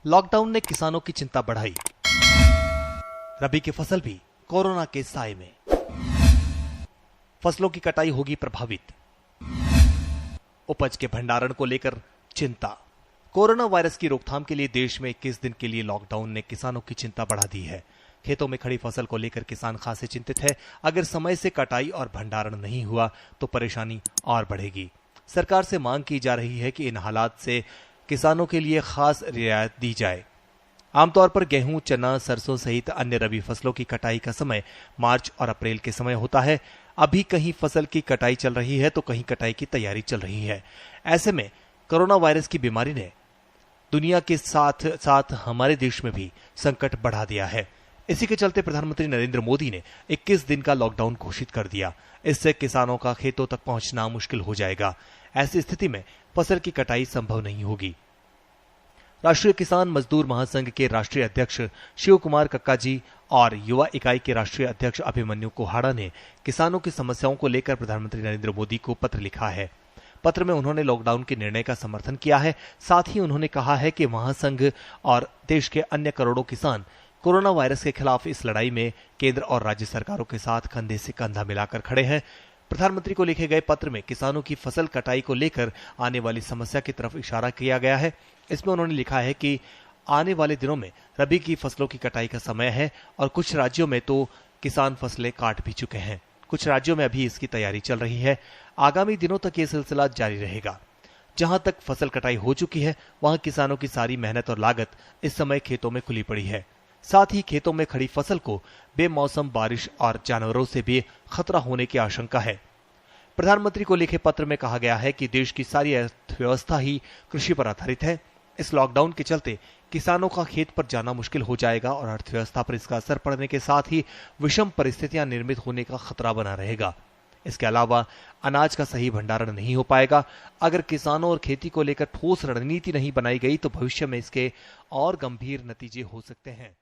Lockdown ने किसानों की चिंता बढ़ाई। रबी की फसल भी कोरोना के साए में। फसलों की कटाई होगी प्रभावित। उपज के भंडारण को लेकर चिंता। कोरोना वायरस की रोकथाम के लिए देश में 21 दिन के लिए लॉकडाउन ने किसानों की चिंता बढ़ा दी है। खेतों में खड़ी फसल को लेकर किसान खासे चिंतित है। अगर समय से कटाई और भंडारण नहीं हुआ तो परेशानी और बढ़ेगी। सरकार से मांग की जा रही है कि इन हालात से किसानों के लिए खास रियायत दी जाए। आमतौर पर गेहूं, चना, सरसों सहित अन्य रबी फसलों की कटाई का समय मार्च और अप्रैल के समय होता है। अभी कहीं फसल की कटाई चल रही है तो कहीं कटाई की तैयारी चल रही है। ऐसे में कोरोना वायरस की बीमारी ने दुनिया के साथ साथ हमारे देश में भी संकट बढ़ा दिया है। इसी के चलते प्रधानमंत्री नरेंद्र मोदी ने 21 दिन का लॉकडाउन घोषित कर दिया। इससे किसानों का खेतों तक पहुंचना मुश्किल हो जाएगा। ऐसी स्थिति में फसल की कटाई संभव नहीं होगी। राष्ट्रीय किसान मजदूर महासंघ के राष्ट्रीय अध्यक्ष शिव कुमार कक्का जी और युवा इकाई के राष्ट्रीय अध्यक्ष अभिमन्यु कोहाड़ा ने किसानों की समस्याओं को लेकर प्रधानमंत्री नरेंद्र मोदी को पत्र लिखा है। पत्र में उन्होंने लॉकडाउन के निर्णय का समर्थन किया है। साथ ही उन्होंने कहा है कि महासंघ और देश के अन्य करोड़ों किसान कोरोना वायरस के खिलाफ इस लड़ाई में केंद्र और राज्य सरकारों के साथ कंधे से कंधा मिलाकर खड़े हैं। प्रधानमंत्री को लिखे गए पत्र में किसानों की फसल कटाई को लेकर आने वाली समस्या की तरफ इशारा किया गया है। इसमें उन्होंने लिखा है कि आने वाले दिनों में रबी की फसलों की कटाई का समय है और कुछ राज्यों में तो किसान फसलें काट भी चुके हैं। कुछ राज्यों में अभी इसकी तैयारी चल रही है। आगामी दिनों तक ये सिलसिला जारी रहेगा। जहां तक फसल कटाई हो चुकी है वहां किसानों की सारी मेहनत और लागत इस समय खेतों में खुली पड़ी है। साथ ही खेतों में खड़ी फसल को बेमौसम बारिश और जानवरों से भी खतरा होने की आशंका है। प्रधानमंत्री को लिखे पत्र में कहा गया है कि देश की सारी अर्थव्यवस्था ही कृषि पर आधारित है। इस लॉकडाउन के चलते किसानों का खेत पर जाना मुश्किल हो जाएगा और अर्थव्यवस्था पर इसका असर पड़ने के साथ ही विषम परिस्थितियां निर्मित होने का खतरा बना रहेगा। इसके अलावा अनाज का सही भंडारण नहीं हो पाएगा। अगर किसानों और खेती को लेकर ठोस रणनीति नहीं बनाई गई तो भविष्य में इसके और गंभीर नतीजे हो सकते हैं।